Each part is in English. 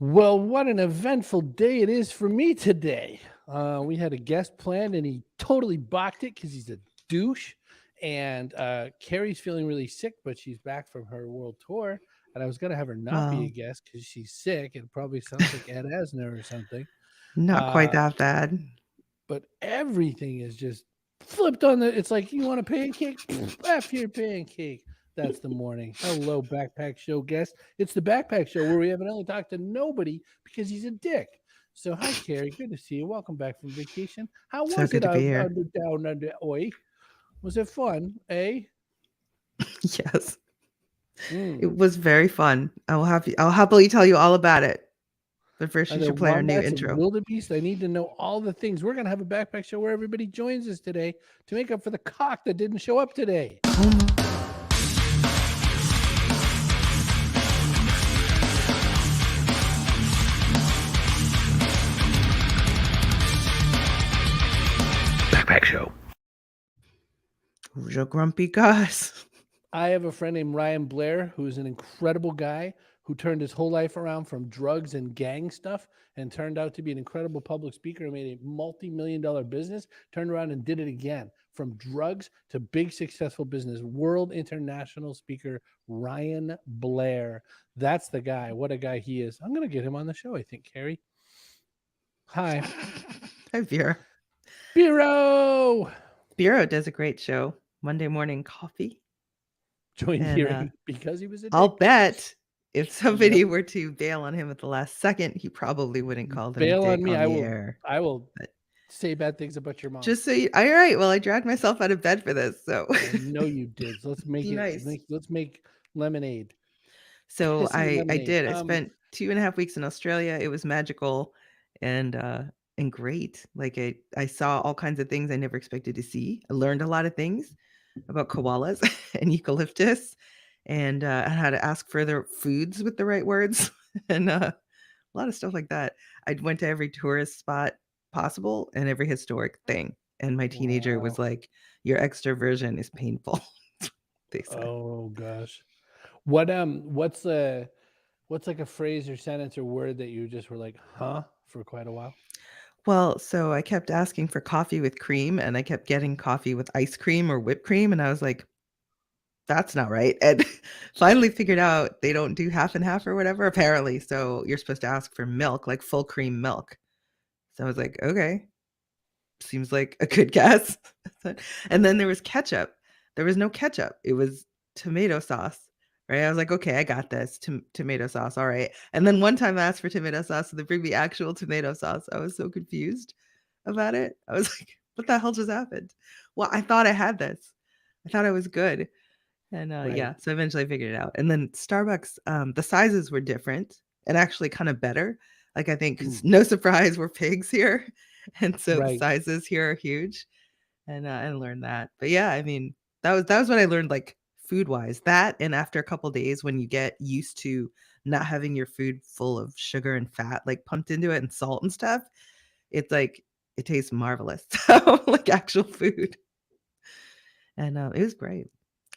Well, what an eventful day it is for me today. We had a guest planned and he totally balked it because he's a douche. And Kerry's feeling really sick, but she's back from her world tour. And I was going to have her not be a Well, guest because she's sick. It probably sounds like Ed Asner or something. not quite Uh, that bad. but everything is just flipped on the. It's like, you want a pancake? F your pancake. That's the morning. Hello, Backpack Show guest. It's the Backpack Show where we evidently talk to nobody because he's a dick. So, hi, Kerry. Good to see you. Welcome back from vacation. How So was good it to be out here. under down under? Oi, was it fun? Eh? Yes, Mm. it was very fun. I'll happily tell you all about it. But first, Are you there should play our new wombats and intro. wildebeest? I need to know all the things. We're gonna have a Backpack Show where everybody joins us today to make up for the cock that didn't show up today. Oh my. Backpack Show. Who's your grumpy Gus? I have a friend named Ryan Blair who's an incredible guy who turned his whole life around from drugs and gang stuff and turned out to be an incredible public speaker and made a multi-million-dollar business, turned around and did it again from drugs to big successful business. World international speaker Ryan Blair. That's the guy. What a guy he is. I'm going to get him on the show, I think, Kerry. Hi. Hi, Vera. Bureau. Bureau does a great show. Monday morning coffee. Joined And here because he was a I'll dick. bet if Yep. somebody were to bail on him at the last second, he probably wouldn't call them a Bail on dick me. on I the will. air. I will But say bad things about your mom. just so you, all right. Well, I dragged myself out of bed for this, so I know you did. So let's make be it. nice. Let's make lemonade, So pissy I lemonade. did. I spent 2.5 weeks in Australia. It was magical and great. Like I saw all kinds of things I never expected to see. I learned a lot of things about koalas and eucalyptus and how to ask for their foods with the right words and a lot of stuff like that. I went to every tourist spot possible and every historic thing. And my teenager was Wow. like, "Your extroversion is painful," they said. Oh gosh. What's like a phrase or sentence or word that you just were like, huh, for quite a while? Well, so I kept asking for coffee with cream and I kept getting coffee with ice cream or whipped cream. And I was like, that's not right. And finally figured out they don't do half and half or whatever, apparently. So you're supposed to ask for milk, like full cream milk. So I was like, okay, seems like a good guess. And then there was ketchup. There was no ketchup. It was tomato sauce. Right. I was like, okay, I got this. Tomato sauce. All right. And then one time I asked for tomato sauce, so they bring me actual tomato sauce. I was so confused about it. I was like, what the hell just happened? Well, I thought I had this. I thought I was good. And Right. yeah, so eventually I figured it out. And then Starbucks, the sizes were different and actually kind of better. Like I think, 'cause Mm, no surprise, we're pigs here, and so the right. sizes here are huge. And I learned that. But yeah, I mean, that was what I learned, like food wise. That and after a couple days, when you get used to not having your food full of sugar and fat like pumped into it and salt and stuff, it's like it tastes marvelous. So like actual food. And it was great.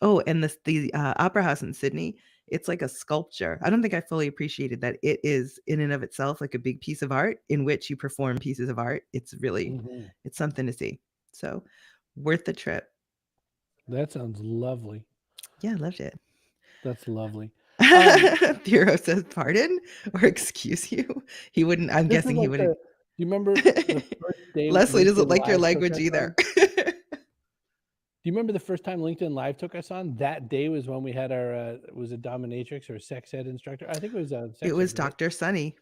Oh, and the Opera House in Sydney, it's like a sculpture. I don't think I fully appreciated that it is in and of itself like a big piece of art in which you perform pieces of art. Hmm. It's something to see. So worth the trip. That sounds lovely. Yeah, I loved it. That's lovely. Um, Bureau says pardon or excuse you. He wouldn't, I'm this is guessing he like the. wouldn't. Do you remember the first day Leslie doesn't LinkedIn like your Live took language us on? either. Do you remember the first time LinkedIn Live took us on? That day was when we had our was a dominatrix or a sex ed instructor. I think it was It sex ed, was right? Dr. Sunny.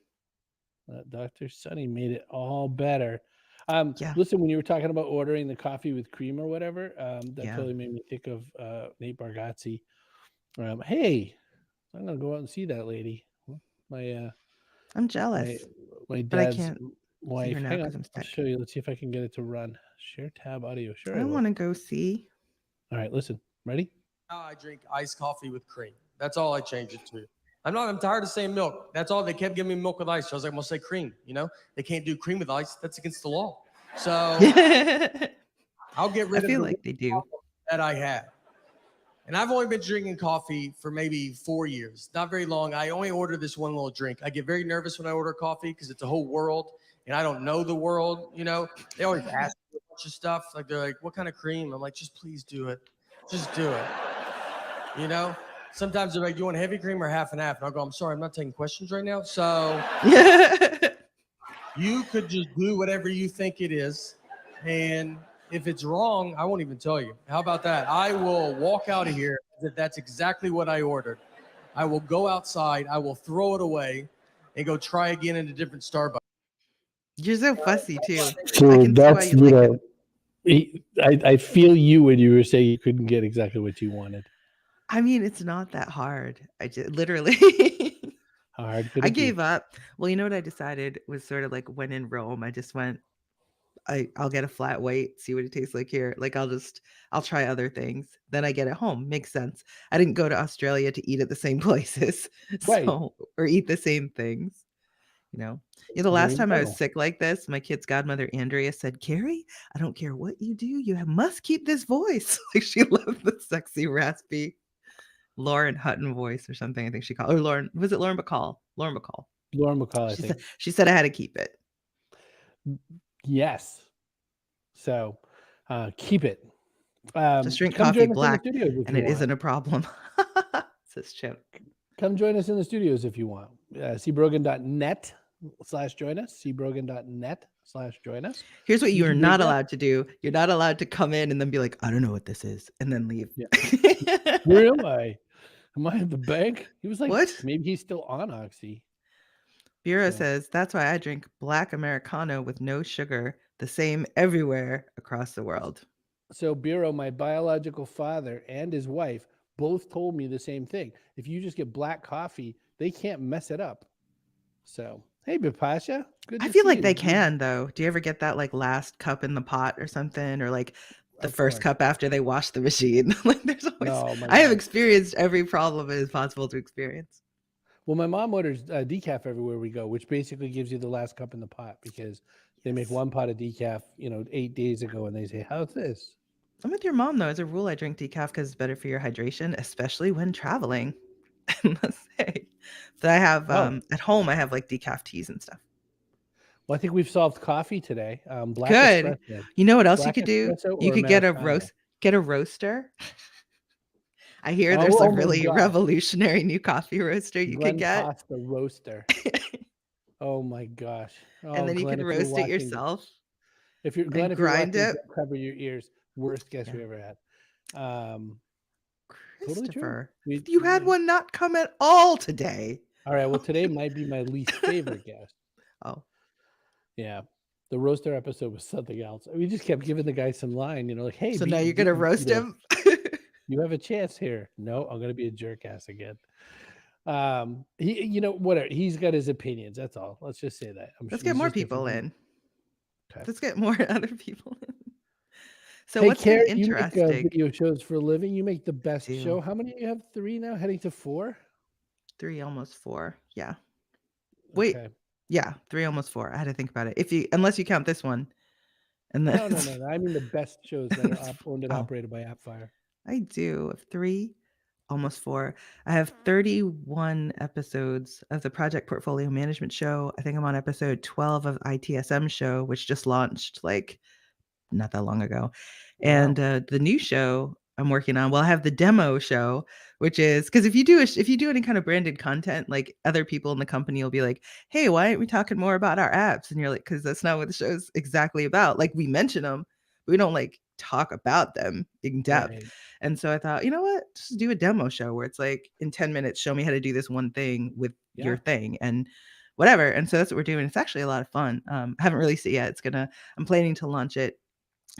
Dr. Sunny made it all better. Yeah. Listen, when you were talking about ordering the coffee with cream or whatever, that Yeah. totally made me think of Nate Bargatze. Hey, I'm gonna go out and see that lady. My I'm my jealous, my but I dad's can't see her wife. now Hang because on, I'm I'll sick. show you. Let's see if I can get it to run. Share tab audio. Sure, I I will. want to go see. All right, listen. Ready? Now I drink iced coffee with cream. That's all I change it to. I'm tired of saying milk. That's all. They kept giving me milk with ice. So I was like, I'm going to say cream. You know, they can't do cream with ice. That's against the law. So I I'll get rid of feel the like they do. that I have. And I've only been drinking coffee for maybe 4 years, not very long. I only order this one little drink. I get very nervous when I order coffee because it's a whole world and I don't know the world. You know, they always ask me a bunch of stuff. Like they're like, what kind of cream? I'm like, just please do it. Just do it. You know, sometimes they're like, you want heavy cream or half and half? And I'll go, I'm sorry, I'm not taking questions right now. So you could just do whatever you think it is. And if it's wrong, I won't even tell you. How about that? I will walk out of here that that's exactly what I ordered. I will go outside, I will throw it away and go try again in a different Starbucks. You're so fussy too. So I can see why that's, you like him. I feel you when you were saying you couldn't get exactly what you wanted. I mean, it's not that hard. I just literally How hard could I it be? gave up. Well, you know what I decided was sort of like when in Rome, I just went, I'll get a flat white, see what it tastes like here. Like I'll try other things. Then I get it home. Makes sense. I didn't go to Australia to eat at the same places. Right. So or eat the same things. You know, the There last you time I was go. sick like this, my kid's godmother Andrea said, "Kerry, I don't care what you do, must keep this voice." Like she loved the sexy, raspy Lauren Hutton voice or something. I think she called, or Lauren, was it Lauren Bacall? Lauren Bacall. Lauren McCall, I think. She said I had to keep it. Yes. So keep it. Just drink come coffee join us in the black, studios if and you it want. isn't a problem. Says Chip. Come join us in the studios if you want. cbrogan.net/join us. cbrogan.net/join us. Here's what You you are can not read that. allowed to do. You're not allowed to come in and then be like, I don't know what this is, and then leave. Yeah. Where am I? Am I at the bank? He was like, What? Maybe he's still on Oxy. Bureau So- says, that's why I drink black Americano with no sugar, the same everywhere across the world. So Bureau, my biological father and his wife both told me the same thing. If you just get black coffee, they can't mess it up. So, hey, Bipasha. Good I to feel see like you. they can, though. Do you ever get that like last cup in the pot or something? Or like the Of first course. cup after they wash the machine? Like there's always, No, my I have God. experienced every problem it is possible to experience. Well, my mom orders decaf everywhere we go, which basically gives you the last cup in the pot because they make one pot of decaf, 8 days ago, and they say, "How's this?" I'm with your mom, though. As a rule, I drink decaf because it's better for your hydration, especially when traveling. Let's say. So I have at home, I have like decaf teas and stuff. Well, I think we've solved coffee today. Black Good. espresso. You know what else Black you could do? espresso You or could get Americano? a roaster. I hear Oh, there's a oh my really gosh. revolutionary new coffee roaster you Glenn could get. Costa roaster. Oh my gosh. Oh, And then you Glenn, could if you're roast it watching- yourself. If you're Glenn, and if you're grind watching, it. don't cover your ears. Worst guess we ever had. Totally true. Christopher, We- you had one not come at all today. All right. Well, today might be my least favorite guest. Oh, Yeah. The roaster episode was something else. We just kept giving the guy some line, like, hey, so now you're gonna roast him? You have a chance here. No, I'm gonna be a jerk ass again. He, whatever. He's got his opinions. That's all. Let's just say that. Let's sure get he's more just different people than- in. Okay. Let's get more other people in. So Hey, what's been Kerry, you make interesting? video shows for a living. You make the best do. show. How many do you have? 3 now, heading to 4? 3, almost 4. Yeah. Wait. Okay. Yeah, 3, almost 4. I had to think about it. Unless you count this one. And then No. I mean the best shows that are owned and Oh. operated by Appfire. I do have 3, almost 4. I have 31 episodes of the Project Portfolio Management Show. I think I'm on episode 12 of ITSM show, which just launched like not that long ago. And the new show I'm working on, well, I have the demo show, which is because if you do any kind of branded content, like other people in the company will be like, hey, why aren't we talking more about our apps? And you're like, because that's not what the show's exactly about. Like we mention them, but we don't like talk about them in depth. Right. And so I thought, you know what, just do a demo show where it's like in 10 minutes, show me how to do this one thing with your thing and whatever. And so that's what we're doing. It's actually a lot of fun. I haven't released it yet. I'm planning to launch it,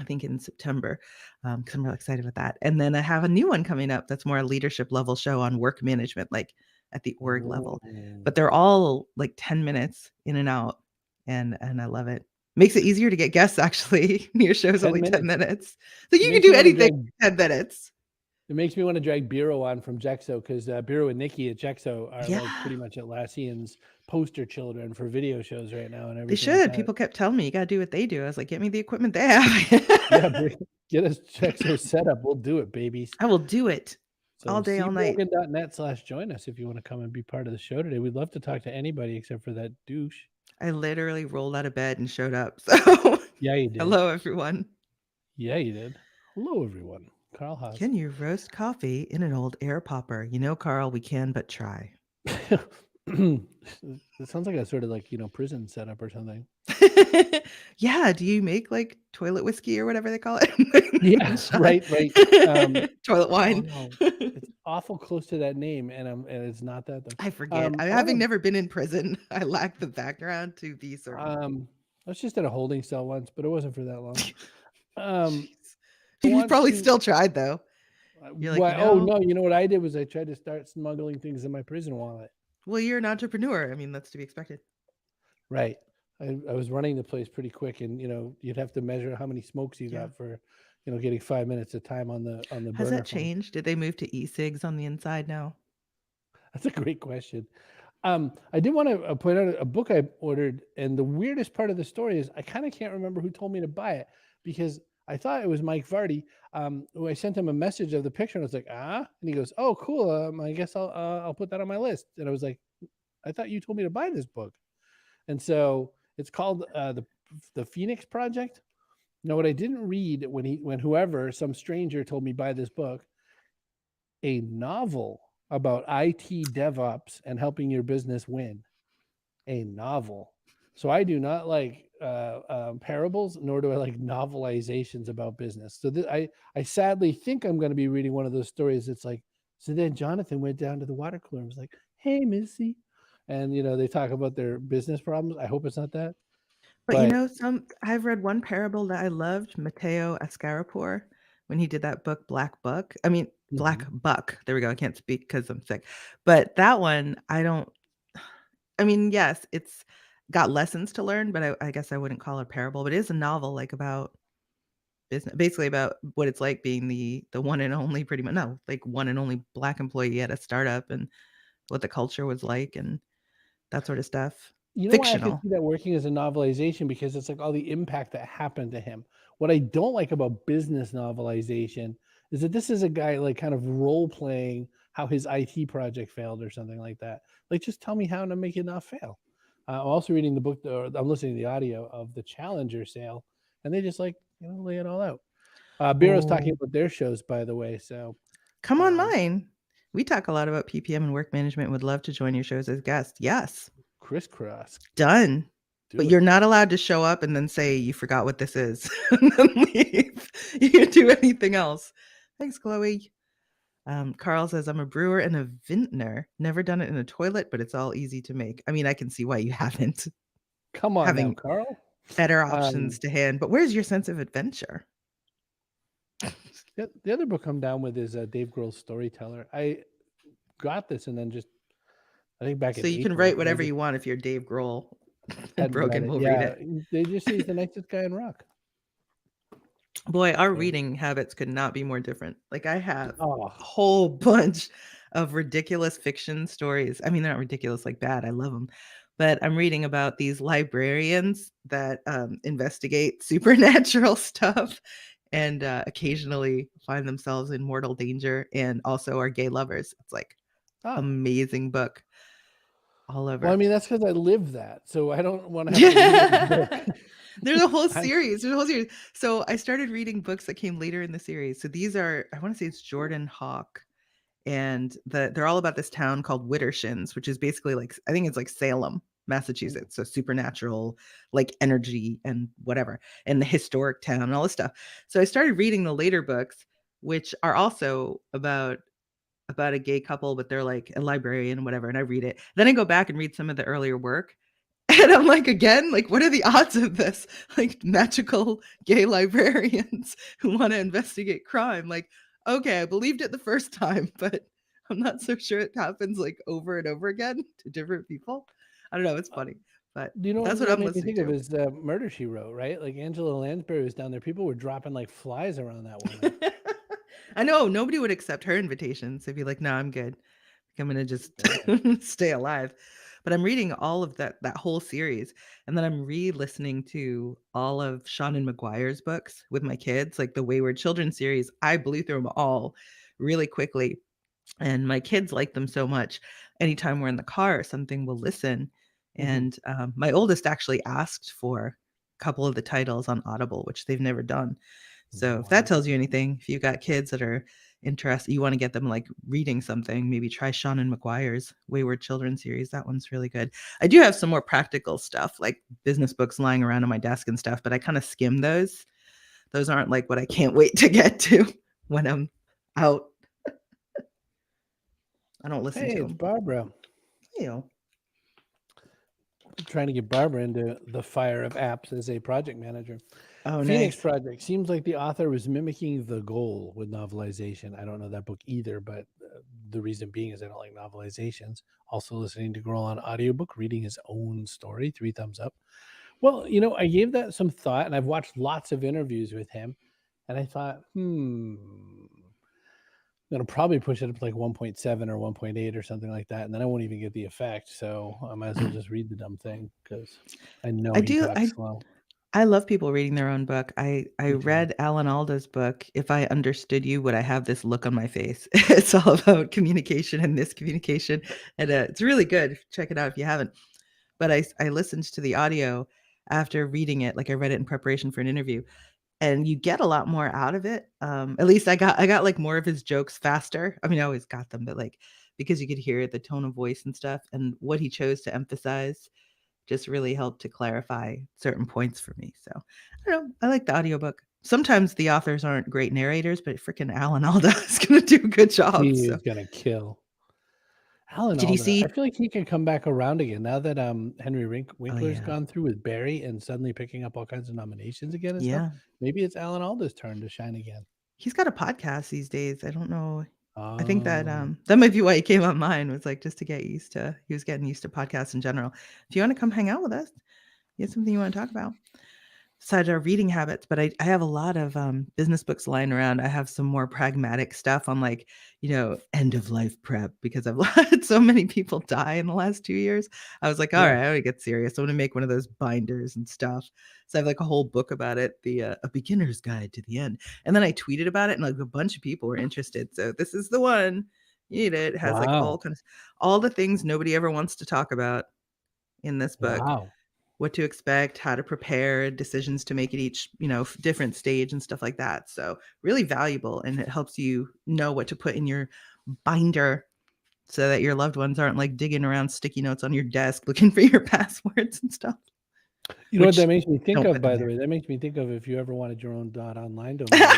I think in September, because I'm really excited about that. And then I have a new one coming up that's more a leadership level show on work management, like at the org level. But they're all like 10 minutes in and out. And I love it. Makes it easier to get guests, actually. Your show's only 10 minutes. So you can do anything in 10 minutes. It makes me want to drag Bureau on from Jexo because Bureau and Nikki at Jexo are like pretty much Atlassian's poster children for video shows right now and everything. They should. People kept telling me you got to do what they do. I was like, get me the equipment they have. Yeah, get us Jexo set up. We'll do it, babies. I will do it. So all day, all night. cbrogan.net/join us if you want to come and be part of the show today. We'd love to talk to anybody except for that douche. I literally rolled out of bed and showed up. So Yeah, you did. hello, everyone. Yeah, you did. Hello, everyone. Carl Haas. Can you roast coffee in an old air popper? You know, Carl, we can but try. It sounds like a sort of like, prison setup or something. Yeah. Do you make like toilet whiskey or whatever they call it? Yeah, right. Toilet wine. Oh, no. It's awful close to that name, and it's not that though. I forget. Having never been in prison, I lack the background to be certain. I was just at a holding cell once, but it wasn't for that long. You probably still tried though. You're like, oh no, you know what I did was I tried to start smuggling things in my prison wallet. Well, you're an entrepreneur. I mean, that's to be expected. Right. I was running the place pretty quick, and you'd have to measure how many smokes you got for, getting 5 minutes of time on the burner. Has that changed? Did they move to e-cigs on the inside now? That's a great question. I did want to point out a book I ordered, and the weirdest part of the story is I kind of can't remember who told me to buy it, because I thought it was Mike Vardy. Who I sent him a message of the picture, and I was like, and he goes, "Oh, cool. I guess I'll put that on my list." And I was like, "I thought you told me to buy this book." And so it's called the Phoenix Project. Now, what I didn't read when some stranger told me buy this book, a novel about IT DevOps and helping your business win. A novel. So I do not like parables, nor do I like novelizations about business. So I sadly think I'm going to be reading one of those stories. It's like, so then Jonathan went down to the water cooler and was like, "Hey, Missy," and they talk about their business problems. I hope it's not that. But I've read one parable that I loved, Matteo Ascaripour, when he did that book, Black Buck. Black Buck. There we go. I can't speak because I'm sick. But that one, yes, it's got lessons to learn, but I guess I wouldn't call it a parable, but it is a novel like about business, basically about what it's like being the one and only one and only Black employee at a startup, and what the culture was like and that sort of stuff. Fictional. Why I could see that working as a novelization, because it's like all the impact that happened to him. What I don't like about business novelization is that this is a guy like kind of role playing how his IT project failed or something like that. Like, just tell me how to make it not fail. I'm also reading the book, or I'm listening to the audio of the Challenger sale, and they just lay it all out. Bureau's talking about their shows, by the way. So come on mine. We talk a lot about PPM and work management. Would love to join your shows as guest. Yes. Crisscross. Done. But you're not allowed to show up and then say you forgot what this is and then leave. You can't do anything else. Thanks, Chloe. Carl says, I'm a brewer and a vintner. Never done it in a toilet, but it's all easy to make. I mean, I can see why you haven't. Come on now, Carl. Better options to hand. But where's your sense of adventure? The other book I'm down with is Dave Grohl's Storyteller. I got this and then I think back in you can write whatever you want if you're Dave Grohl. And Brogan will read it. They just say he's the nicest guy in rock. Boy, our reading habits could not be more different. Like, I have a whole bunch of ridiculous fiction stories. I mean, they're not ridiculous like bad. I love them. But I'm reading about these librarians that investigate supernatural stuff and occasionally find themselves in mortal danger, and also are gay lovers. It's like amazing book. All over. Well, I mean, that's because I live that, so I don't want to have to read the book. There's a whole series. So I started reading books that came later in the series. So these are, I want to say it's Jordan Hawk, and they're all about this town called Wittershins, which is basically like, I think it's like Salem, Massachusetts. So supernatural, like energy and whatever, and the historic town and all this stuff. So I started reading the later books, which are also about a gay couple, but they're like a librarian and whatever. And I read it. Then I go back and read some of the earlier work. And I'm like, again, like, what are the odds of this? Like, magical gay librarians who want to investigate crime. Like, okay, I believed it the first time, but I'm not so sure it happens like over and over again to different people. I don't know. It's funny. But that's what I'm listening to. Of is Murder, She Wrote, right? Like, Angela Lansbury was down there. People were dropping like flies around that woman. I know nobody would accept her invitations. They'd be like, no, I'm good. I'm going to just stay alive. But I'm reading all of that whole series. And then I'm re-listening to all of Seanan McGuire's books with my kids, like the Wayward Children series. I blew through them all really quickly. And my kids like them so much. Anytime we're in the car or something, we'll listen. And my oldest actually asked for a couple of the titles on Audible, which they've never done. So if that tells you anything, if you've got kids that are interested, you want to get them like reading something, maybe try Sean and McGuire's Wayward Children series. That one's really good. I do have some more practical stuff, like business books lying around on my desk and stuff, but I kind of skim those. Those aren't like what I can't wait to get to when I'm out. I don't listen Hey, to it's them. Barbara. You know. I'm trying to get Barbara into the fire of apps as a project manager. Oh, Phoenix nice. Project seems like the author was mimicking the goal with novelization. I don't know that book either, but the reason being is I don't like novelizations. Also listening to Girl on audiobook, reading his own story, 3 thumbs up. Well, I gave that some thought, and I've watched lots of interviews with him, and I thought, I'm going to probably push it up to like 1.7 or 1.8 or something like that, and then I won't even get the effect. So I might as well just read the dumb thing because I know he talks slow. I love people reading their own book. I Me too. read Alan Alda's book, If I Understood You, Would I Have This Look on My Face? It's all about communication and miscommunication. And it's really good. Check it out if you haven't. But I listened to the audio after reading it. Like I read it in preparation for an interview. And you get a lot more out of it. At least I got like more of his jokes faster. I mean, I always got them, but like because you could hear the tone of voice and stuff and what he chose to emphasize just really helped to clarify certain points for me. So I don't know. I like the audiobook. Sometimes the authors aren't great narrators, but freaking Alan Alda is going to do a good job. He is going to kill. Alan Did you Alda, see? I feel like he can come back around again now that Henry Winkler's yeah. gone through with Barry and suddenly picking up all kinds of nominations again and Yeah. stuff. Maybe it's Alan Alda's turn to shine again. He's got a podcast these days. I don't know. I think that Oh. that might be why he came on mine, was like just to get used to. He was getting used to podcasts in general. If you want to come hang out with us, you have something you want to talk about besides our reading habits. But I have a lot of business books lying around. I have some more pragmatic stuff on like, end of life prep, because I've had so many people die in the last 2 years. I was like, all right, I want to get serious. I want to make one of those binders and stuff. So I have like a whole book about it, a beginner's guide to the end. And then I tweeted about it and like a bunch of people were interested. So this is the one. You need it. It has like all the things nobody ever wants to talk about in this book. Wow. What to expect, how to prepare, decisions to make at each, different stage and stuff like that. So really valuable, and it helps you know what to put in your binder so that your loved ones aren't like digging around sticky notes on your desk looking for your passwords and stuff. You know what that makes me think of, by the way? That makes me think of if you ever wanted your own .online domain.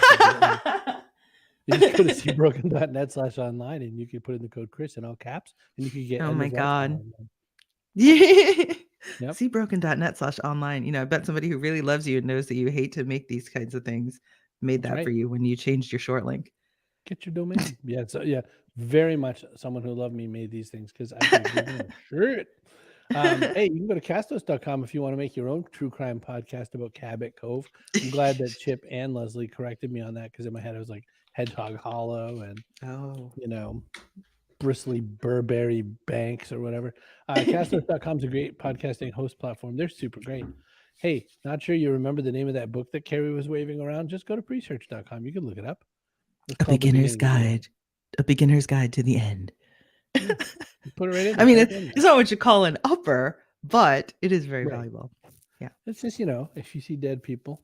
You just go to cbrogan.net/online and you can put in the code Chris in all caps and you can get. Oh my God. Yeah. Yep. cbrogan.net/online. I bet somebody who really loves you and knows that you hate to make these kinds of things made that for you when you changed your short link. Get your domain. Yeah. So yeah, very much someone who loved me made these things because I can give them a shirt. Hey, you can go to castos.com if you want to make your own true crime podcast about Cabot Cove. I'm glad that Chip and Leslie corrected me on that because in my head I was like Hedgehog Hollow and Bristly Burberry Banks or whatever. Castos.com is a great podcasting host platform. They're super great. Hey, not sure you remember the name of that book that Kerry was waving around? Just go to presearch.com. You can look it up. A beginner's guide. A beginner's guide to the end. Yeah. Put it right in. I mean, it's not what you call an upper, but it is very valuable. Yeah. It's just, if you see dead people.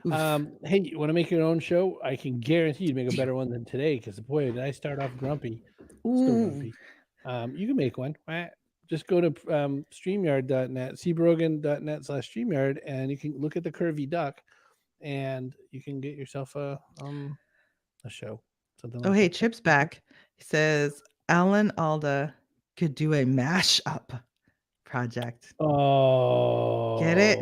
Hey, you want to make your own show? I can guarantee you'd make a better one than today because, boy, did I start off grumpy. Still grumpy. You can make one. Just go to StreamYard.net, cbrogan.net/StreamYard, and you can look at the curvy duck, and you can get yourself a show. Something like hey, that. Chip's back. He says Alan Alda could do a mashup project. Oh. Get it?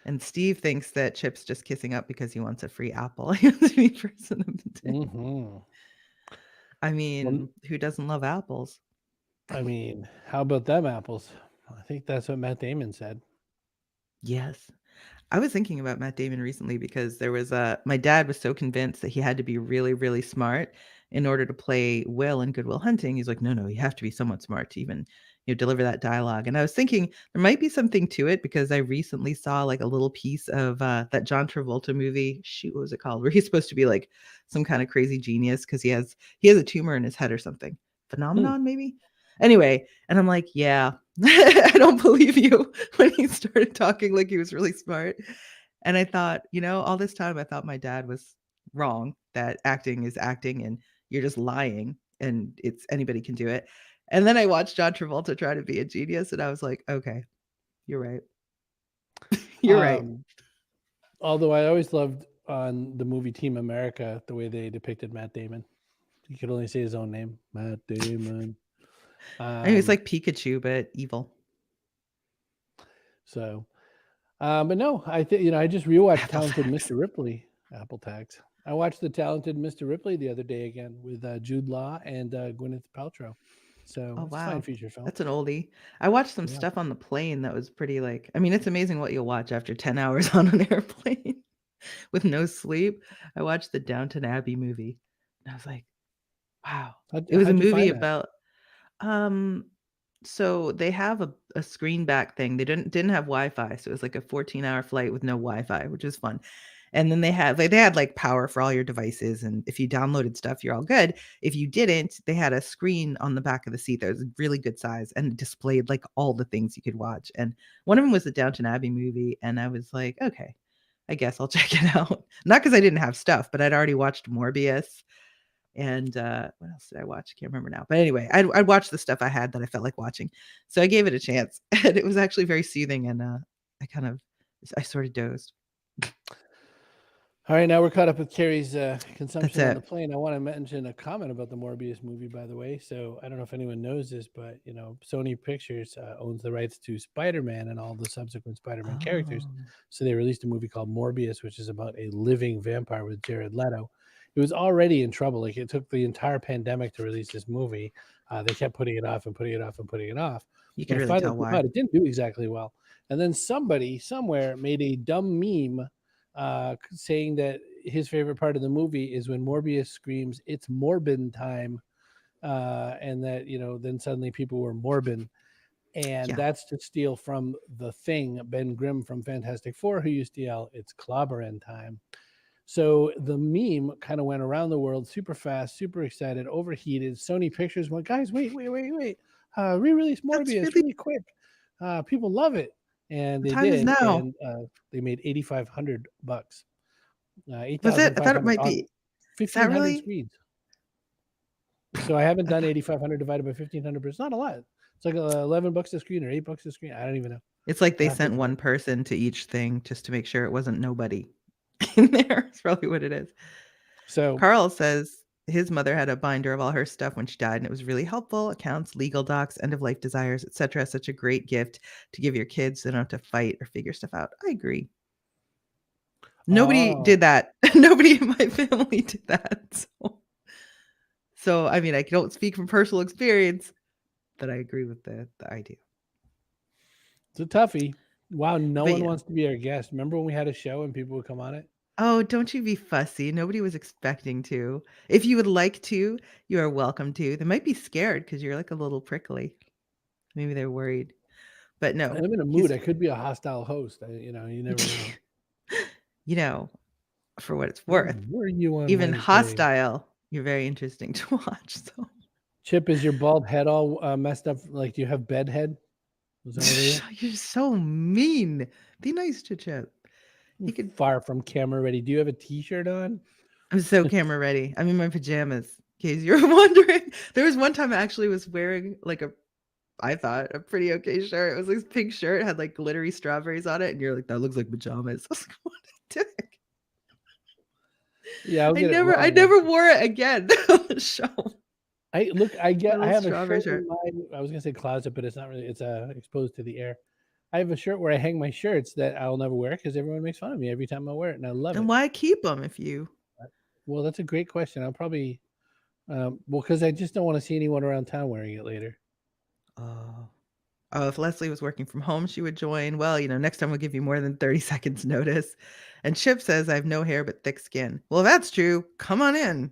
And Steve thinks that Chip's just kissing up because he wants a free apple. He wants to be person of the day. Mm-hmm. I mean, who doesn't love apples? I mean, how about them apples? I think that's what Matt Damon said. Yes. I was thinking about Matt Damon recently because there was my dad was so convinced that he had to be really, really smart in order to play Will in Good Will Hunting. He's like, no, you have to be somewhat smart to even deliver that dialogue. And I was thinking there might be something to it because I recently saw like a little piece of that John Travolta movie. Shoot, what was it called? Where he's supposed to be like some kind of crazy genius because he has a tumor in his head or something. Phenomenon, maybe. Anyway, and I'm like, yeah, I don't believe you when he started talking like he was really smart. And I thought, all this time I thought my dad was wrong, that acting is acting and you're just lying and it's anybody can do it. And then I watched John Travolta try to be a genius and I was like, okay, you're right. You're right. Although I always loved on the movie Team America the way they depicted Matt Damon. He could only say his own name, Matt Damon. I mean, it's like Pikachu, but evil. So, but no, I think I just rewatched Apple Talented tags. Mr. Ripley. Apple tags. I watched the Talented Mr. Ripley the other day again with Jude Law and Gwyneth Paltrow. So Oh it's a fine wow, feature film. that's an oldie. I watched some Yeah. stuff on the plane that was pretty like. I mean, it's amazing what you'll watch after 10 hours on an airplane with no sleep. I watched the Downton Abbey movie, and I was like, wow. It was a How'd you movie find that? about so they have a screen back thing. They didn't have Wi-Fi, so it was like a 14-hour flight with no Wi-Fi, which was fun. And then they had like power for all your devices, and if you downloaded stuff, you're all good. If you didn't, they had a screen on the back of the seat that was really good size and it displayed like all the things you could watch. And one of them was the Downton Abbey movie, and I was like, okay, I guess I'll check it out. Not because I didn't have stuff, but I'd already watched Morbius. And what else did I watch? I can't remember now. But anyway, I'd watched the stuff I had that I felt like watching. So I gave it a chance. And it was actually very soothing. And I sort of dozed. All right, now we're caught up with Kerry's consumption on it. the plane. I want to mention a comment about the Morbius movie, by the way. So I don't know if anyone knows this, but Sony Pictures owns the rights to Spider-Man and all the subsequent Spider-Man characters. So they released a movie called Morbius, which is about a living vampire with Jared Leto. It was already in trouble. Like it took the entire pandemic to release this movie. They kept putting it off and putting it off and putting it off. You can When it really finally tell came why. out, it didn't do exactly well. And then somebody somewhere made a dumb meme saying that his favorite part of the movie is when Morbius screams, "It's Morbin time," and that then suddenly people were Morbin, and that's to steal from the Thing, Ben Grimm from Fantastic Four, who used to yell, "It's Clobberin' time." So the meme kind of went around the world super fast, super excited, overheated. Sony Pictures went, guys, wait, re-release Morbius really quick. People love it. And they time did, is now. and they made $8,500. Was it? I thought it might be 1,500 screens. So I haven't done 8,500 divided by 1,500, but it's not a lot. It's like $11 a screen or $8 a screen. I don't even know. It's like they sent one person to each thing just to make sure it wasn't nobody in there. It's probably what it is. So Carl says his mother had a binder of all her stuff when she died, and it was really helpful. Accounts, legal docs, end of life desires, etc. Such a great gift to give your kids. They don't have to fight or figure stuff out. I agree. Nobody did that. Nobody in my family did that. So I mean, I don't speak from personal experience, but I agree with the idea. It's a toughie. Wow, no one wants to be our guest. Remember when we had a show and people would come on it? Oh, don't you be fussy. Nobody was expecting to. If you would like to, you are welcome to. They might be scared because you're like a little prickly. Maybe they're worried. But no. I'm in a mood. I could be a hostile host. You never know. For what it's worth. Where are you on even Wednesday? Hostile, you're very interesting to watch. So Chip, is your bald head all messed up? Like, do you have bed head? You're so mean. Be nice to Chip. He could far from camera ready. Do you have a t-shirt on? I'm so camera ready. I'm in my pajamas, in case you're wondering. There was one time I actually was wearing like I thought a pretty okay shirt. It was like this pink shirt, had like glittery strawberries on it, and you're like, that looks like pajamas. I was like, what a dick. Yeah, I never wore it again on the show. I have a shirt in my, I was gonna say closet, but it's not really. It's exposed to the air. I have a shirt where I hang my shirts that I'll never wear because everyone makes fun of me every time I wear it, and I love it. And why keep them if you? Well, that's a great question. I'll probably, because I just don't want to see anyone around town wearing it later. Oh, if Leslie was working from home, she would join. Well, next time we'll give you more than 30 seconds notice. And Chip says, I have no hair but thick skin. Well, if that's true, come on in.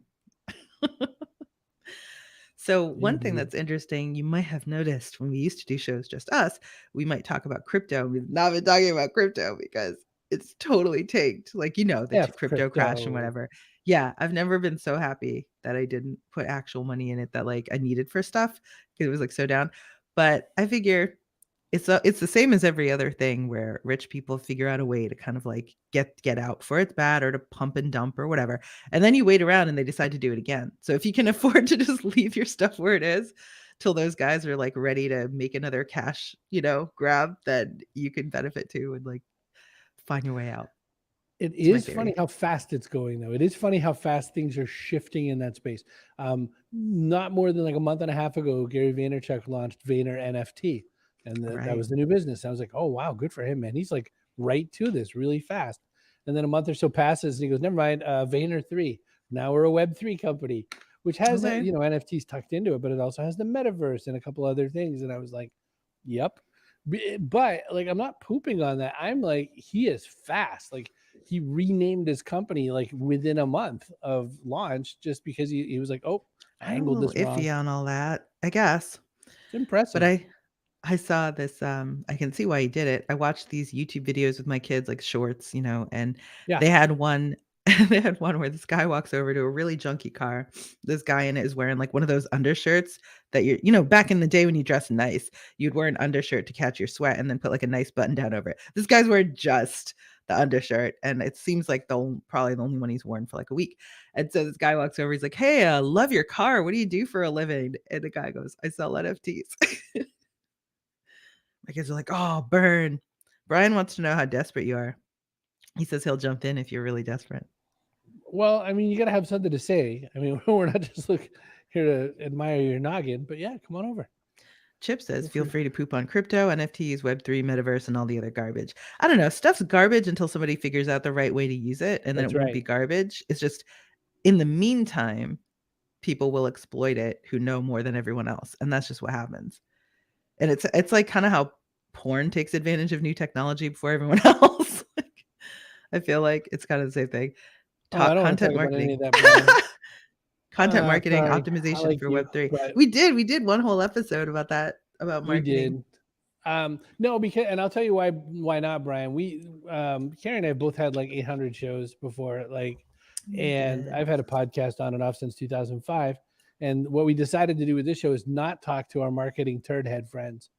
So one thing Indeed. that's interesting, you might have noticed when we used to do shows just us, we might talk about crypto. We've not been talking about crypto because it's totally tanked. Like, the F crypto crash and crypto. whatever. Yeah, I've never been so happy that I didn't put actual money in it that like I needed for stuff because it was like so down. But I figure it's the same as every other thing where rich people figure out a way to kind of like get out before it's bad or to pump and dump or whatever. And then you wait around and they decide to do it again. So if you can afford to just leave your stuff where it is till those guys are like ready to make another cash, grab, then you can benefit too and like find your way out. It It's my is funny theory. how fast it's going, though. It is funny how fast things are shifting in that space. Not more than like a month and a half ago, Gary Vaynerchuk launched Vayner NFT, and that Right. was the new business. I was like, oh wow, good for him, man. He's like right to this really fast. And then a month or so passes, and he goes, never mind, Vayner 3. Now we're a Web3 company, which has Okay. NFTs tucked into it, but it also has the metaverse and a couple other things. And I was like, yep. But like, I'm not pooping on that. I'm like, he is fast. Like, he renamed his company like within a month of launch just because he was like, oh, I I'm a angled little this wrong. iffy on all that, I guess. It's But impressive. I saw this, I can see why he did it. I watched these YouTube videos with my kids, like shorts, and Yeah. they had one they had one where this guy walks over to a really junky car. This guy in it is wearing like one of those undershirts that back in the day when you dressed nice, you'd wear an undershirt to catch your sweat and then put like a nice button down over it. This guy's wearing just the undershirt, and it seems like probably the only one he's worn for like a week. And so this guy walks over, he's like, "Hey, love your car. What do you do for a living?" And the guy goes, "I sell NFTs." My kids are like, "Oh, burn." Brian wants to know how desperate you are. He says he'll jump in if you're really desperate. Well, I mean, you got to have something to say. I mean, we're not just here to admire your noggin, but yeah, come on over. Chip says, Feel feel free to poop on crypto, NFTs, Web3, Metaverse, and all the other garbage. I don't know. Stuff's garbage until somebody figures out the right way to use it, and then That's it won't right. be garbage. It's just in the meantime, people will exploit it who know more than everyone else. And that's just what happens. And it's like kind of how porn takes advantage of new technology before everyone else. I feel like it's kind of the same thing. Oh, I don't want to Content talk about any marketing. of that, Brian. Content marketing Sorry. I optimization like for you, Web3. but We did one whole episode about that, about we marketing. did. No, because, and I'll tell you why not, Brian. We Kerry and I both had like 800 shows before, like, and I've had a podcast on and off since 2005. And what we decided to do with this show is not talk to our marketing turd head friends,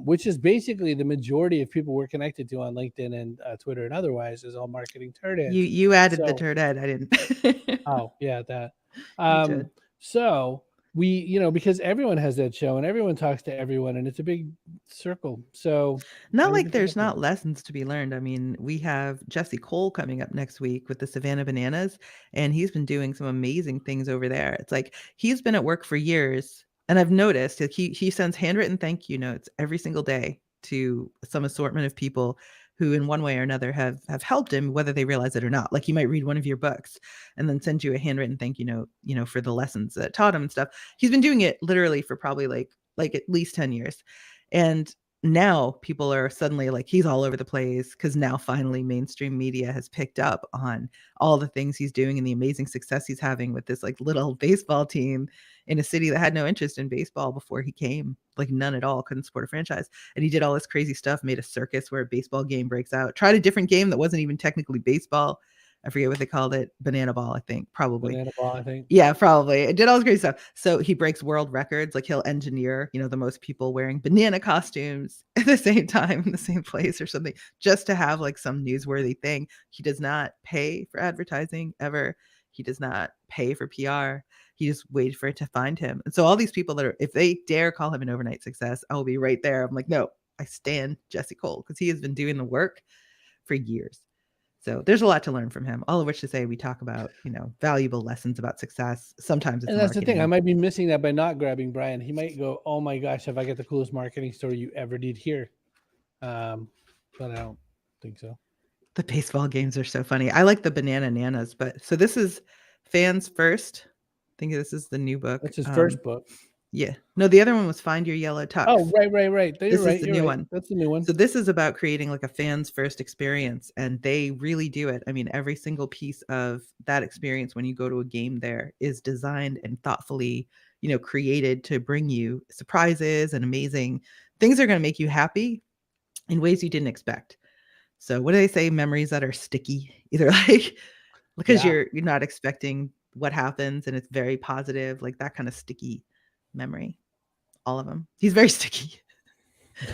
which is basically the majority of people we're connected to on LinkedIn and Twitter and otherwise is all marketing turd heads. You added the So, turd head. I didn't. oh yeah, that. You did. So we, because everyone has that show and everyone talks to everyone and it's a big circle. So Not I like didn't pick there's up on not it. lessons to be learned. I mean, we have Jesse Cole coming up next week with the Savannah Bananas, and he's been doing some amazing things over there. It's like he's been at work for years, and I've noticed that he sends handwritten thank you notes every single day to some assortment of people who in one way or another have helped him, whether they realize it or not. Like he might read one of your books and then send you a handwritten thank you note, for the lessons that taught him and stuff. He's been doing it literally for probably like at least 10 years. And now people are suddenly like, he's all over the place because now finally mainstream media has picked up on all the things he's doing and the amazing success he's having with this like little baseball team in a city that had no interest in baseball before he came, like none at all, couldn't support a franchise. And he did all this crazy stuff, made a circus where a baseball game breaks out, tried a different game that wasn't even technically baseball. I forget what they called it. Banana ball, I think, probably. Banana ball, I think. Yeah, probably. It did all this great stuff. So he breaks world records. Like he'll engineer, the most people wearing banana costumes at the same time in the same place or something, just to have like some newsworthy thing. He does not pay for advertising ever. He does not pay for PR. He just waits for it to find him. And so all these people that are, if they dare call him an overnight success, I will be right there. I'm like, no, I stand Jesse Cole because he has been doing the work for years. So there's a lot to learn from him, all of which to say we talk about, valuable lessons about success. Sometimes it's And that's the thing. I marketing. might be missing that by not grabbing Brian. He might go, oh my gosh, have I got the coolest marketing story you ever did here? But I don't think so. The baseball games are so funny. I like the banana nanas, but so this is Fans First. I think this is the new book. That's his first book. Yeah. No, the other one was Find Your Yellow Tux. Oh, right. This is the new one. That's the new one. So this is about creating like a fans first experience, and they really do it. I mean, every single piece of that experience when you go to a game there is designed and thoughtfully, created to bring you surprises and amazing things that are going to make you happy in ways you didn't expect. So what do they say? Memories that are sticky, either like because Yeah. you're not expecting what happens and it's very positive, like that kind of sticky memory. All of them. He's very sticky.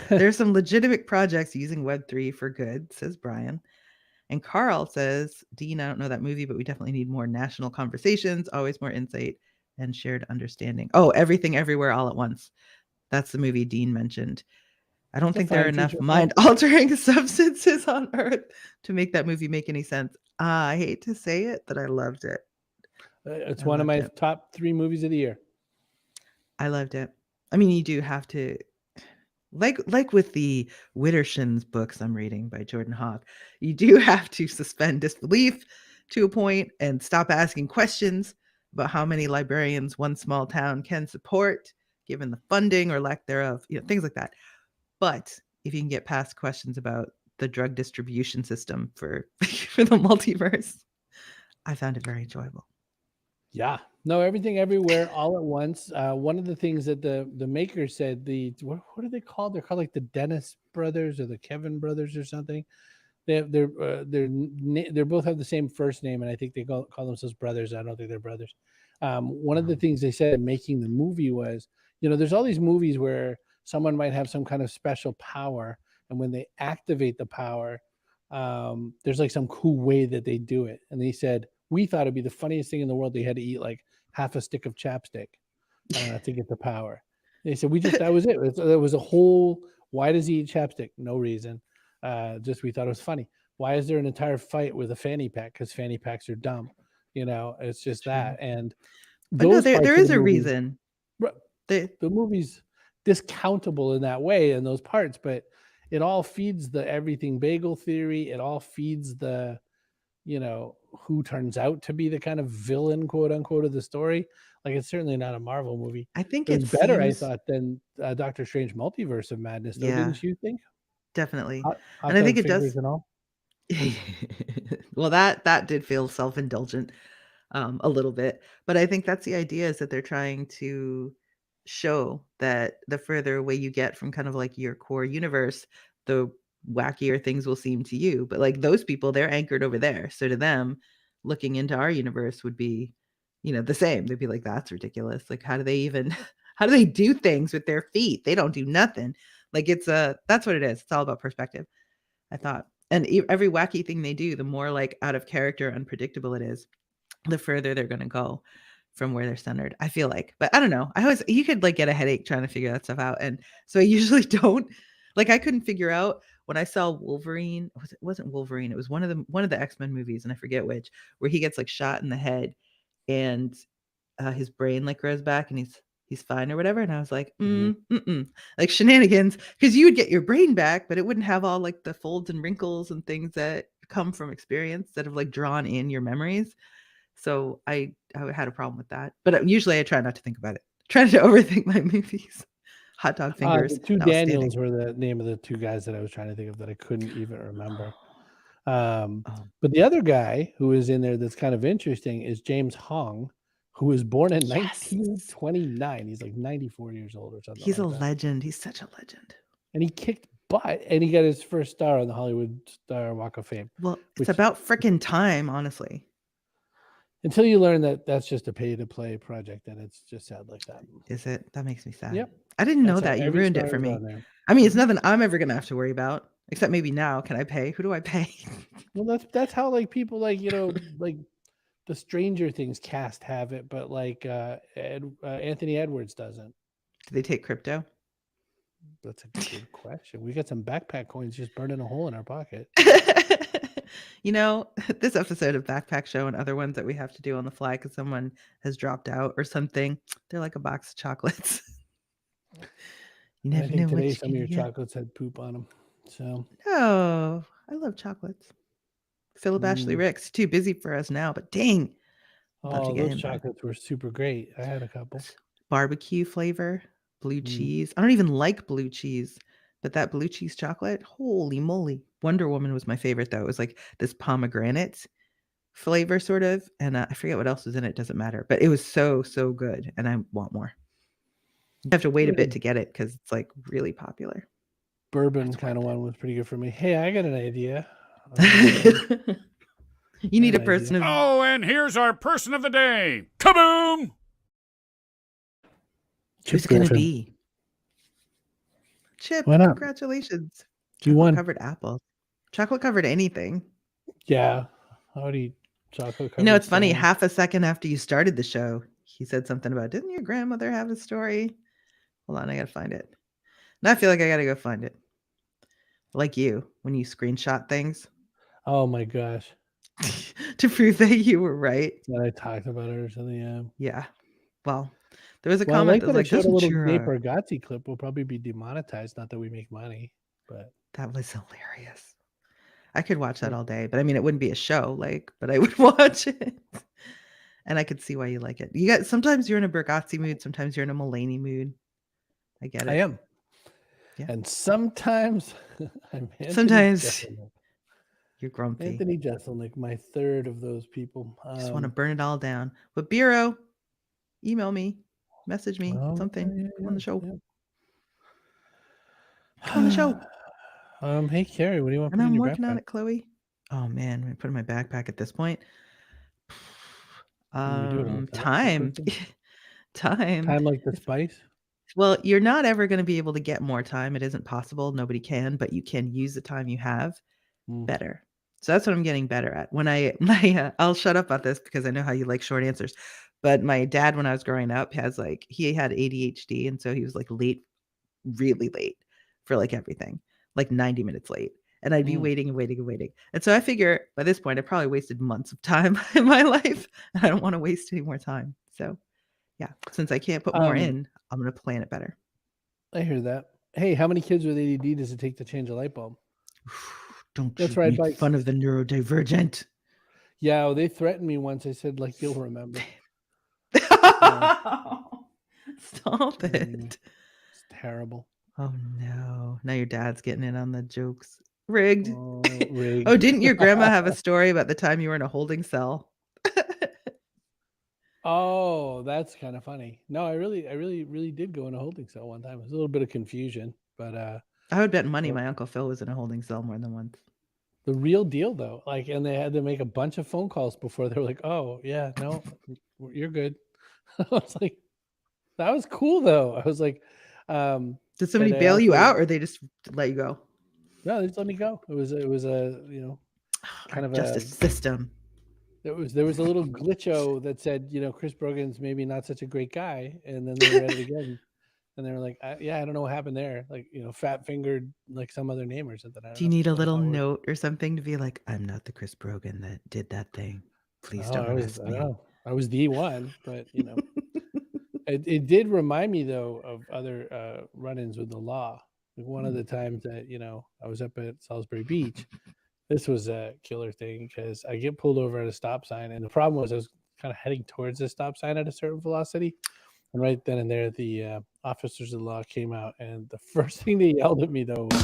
There's some legitimate projects using Web3 for good, says Brian. And Carl says, Dean, I don't know that movie, but we definitely need more national conversations, always more insight and shared understanding. Oh, Everything Everywhere All at Once. That's the movie Dean mentioned. I don't It's a think there are fine enough feature film. mind-altering substances on Earth to make that movie make any sense. I hate to say it, but I loved it. It's I one of loved my it. top 3 movies of the year. I loved it. I mean, you do have to, like with the Wittershins books I'm reading by Jordan Hawk, you do have to suspend disbelief to a point and stop asking questions about how many librarians one small town can support, given the funding or lack thereof, things like that. But if you can get past questions about the drug distribution system for for the multiverse, I found it very enjoyable. Yeah. No, Everything Everywhere All at Once. One of the things that the maker said, what are they called? They're called like the Dennis brothers or the Kevin brothers or something. They're both have the same first name, and I think they call themselves brothers. I don't think they're brothers. One of the things they said in making the movie was, there's all these movies where someone might have some kind of special power, and when they activate the power, there's like some cool way that they do it. And they said, we thought it'd be the funniest thing in the world. They had to eat like half a stick of chapstick to get the power. They said, that was it. There was a whole, why does he eat chapstick? No reason. Just we thought it was funny. Why is there an entire fight with a fanny pack? Because fanny packs are dumb. It's just True. that. And But no, those parts there of is the a movie, reason. the movie's discountable in that way in those parts, but it all feeds the everything bagel theory. It all feeds the, who turns out to be the kind of villain, quote unquote, of the story. Like, it's certainly not a Marvel movie. I think It was it better, I seems, thought, than Doctor Strange Multiverse of Madness, though, yeah, didn't you think? definitely. Hot And I think dog it fingers does. and all. Well, that did feel self-indulgent a little bit, but I think that's the idea, is that they're trying to show that the further away you get from kind of like your core universe, the wackier things will seem to you. But like those people, they're anchored over there. So to them, looking into our universe would be, the same. They'd be like, that's ridiculous. Like, how do they even, how do they do things with their feet? They don't do nothing. Like that's what it is. It's all about perspective, I thought. And every wacky thing they do, the more like out of character, unpredictable it is, the further they're going to go from where they're centered, I feel like. But I don't know. You could like get a headache trying to figure that stuff out. And so I usually don't. Like, I couldn't figure out when I saw Wolverine. It wasn't Wolverine. It was one of the X-Men movies, and I forget which, where he gets like shot in the head and his brain like grows back and he's fine or whatever. And I was like, like shenanigans, because you would get your brain back, but it wouldn't have all like the folds and wrinkles and things that come from experience that have like drawn in your memories. So I had a problem with that. But usually I try not to think about it. Try to overthink my movies. Hot dog fingers. The two notwithstanding. Daniels were the name of the two guys that I was trying to think of that I couldn't even remember. Oh. But the other guy who is in there that's kind of interesting is James Hong, who was born in 1929. He's like 94 years old or something. He's like a that. legend. He's such a legend. And he kicked butt, and he got his first star on the Hollywood Star Walk of Fame. Well, it's about freaking time, honestly. Until you learn that that's just a pay-to-play project, and it's just sad like that. Is it? That makes me sad. Yep. I didn't know That's how that. You every ruined star it for is me. on there. I mean, it's nothing I'm ever gonna have to worry about, except maybe now. Can I pay? Who do I pay? Well, that's how like people like like the Stranger Things cast have it, but like Anthony Edwards doesn't. Do they take crypto? That's a good question. We got some backpack coins just burning a hole in our pocket. This episode of Backpack Show and other ones that we have to do on the fly because someone has dropped out or something, they're like a box of chocolates. You never know what today some of your get. chocolates had poop on them. So Oh, I love chocolates. Philip Ashley Ricks, too busy for us now, but dang. Those chocolates were super great. I had a couple. Barbecue flavor, blue cheese. I don't even like blue cheese, but that blue cheese chocolate, holy moly. Wonder Woman was my favorite, though. It was like this pomegranate flavor, sort of. And I forget what else was in it. Doesn't matter. But it was so, so good. And I want more. You have to wait a bit to get it because it's like really popular. Bourbon That's kind of worth one was pretty good for me. Hey, I got an idea. You need a An person of Oh, and here's our person of the day. Kaboom! who's it gonna be? Chip, Why not? congratulations. You won. Chocolate covered apples. Chocolate covered anything. Yeah. I would eat chocolate. You know, it's funny. salmon. Half a second after you started the show, he said something about, didn't your grandmother have a story? Hold on, I gotta find it. And I feel like I gotta go find it. Like you, when you screenshot things Oh my gosh. to prove that you were right. That I talked about it or something. Yeah. Yeah. Well, there was a Well, I comment like that that was I like, showed a doesn't little your Dave Bargatze clip. Will probably be demonetized. Not that we make money, but that was hilarious. I could watch that all day, but I mean, it wouldn't be a show, like, but I would watch it. And I could see why you like it. You got sometimes you're in a Bargatze mood, sometimes you're in a Mulaney mood. I get it. I am. Yeah. And sometimes I'm Anthony Sometimes Jeselnik. you're grumpy. Anthony Jeselnik, my third of those people. Just want to burn it all down. But Bureau, email me, message me, something. Come on the show. Come on the show. Hey Kerry, what do you want? And to put in I'm your working on backpack? it, Chloe. Oh man, I'm gonna put in my backpack at this point. We do it all the Time. Time. Time like the spice. Well, you're not ever going to be able to get more time. It isn't possible. Nobody can, but you can use the time you have better. So that's what I'm getting better at. When I'll shut up about this because I know how you like short answers. But my dad, when I was growing up, he had ADHD, and so he was like late, really late for like everything, like 90 minutes late. And I'd be waiting and waiting and waiting. And so I figure by this point, I probably wasted months of time in my life. And I don't want to waste any more time. So yeah, since I can't put more in, I'm going to plan it better. I hear that. Hey, how many kids with ADD does it take to change a light bulb? Don't That's you right, make bikes. fun of the neurodivergent. Yeah, well, they threatened me once. I said, like, you'll remember. Stop it. It's terrible. Oh no. Now your dad's getting in on the jokes. Rigged. Rigged. Oh, didn't your grandma have a story about the time you were in a holding cell? Oh, that's kind of funny. No, I really did go in a holding cell one time. It was a little bit of confusion, but I would bet money my Uncle Phil was in a holding cell more than once. The real deal though, like, and they had to make a bunch of phone calls before they were like, oh yeah, no, you're good. I was like, that was cool though. I was like, did somebody bail you out or they just let you go? No, they just let me go. It was a, you know, kind of justice system. There was a little glitcho that said, you know, Chris Brogan's maybe not such a great guy, and then they read it again, and they were like, I don't know what happened there, like, you know, fat fingered like some other name or something. Do you need a little note or something to be like, I'm not the Chris Brogan that did that thing. Please don't arrest me. I was the one, but you know, it did remind me though of other run-ins with the law. Like one of the times that, you know, I was up at Salisbury Beach. This was a killer thing because I get pulled over at a stop sign, and the problem was I was kind of heading towards the stop sign at a certain velocity, and right then and there, the officers of the law came out, and the first thing they yelled at me though was,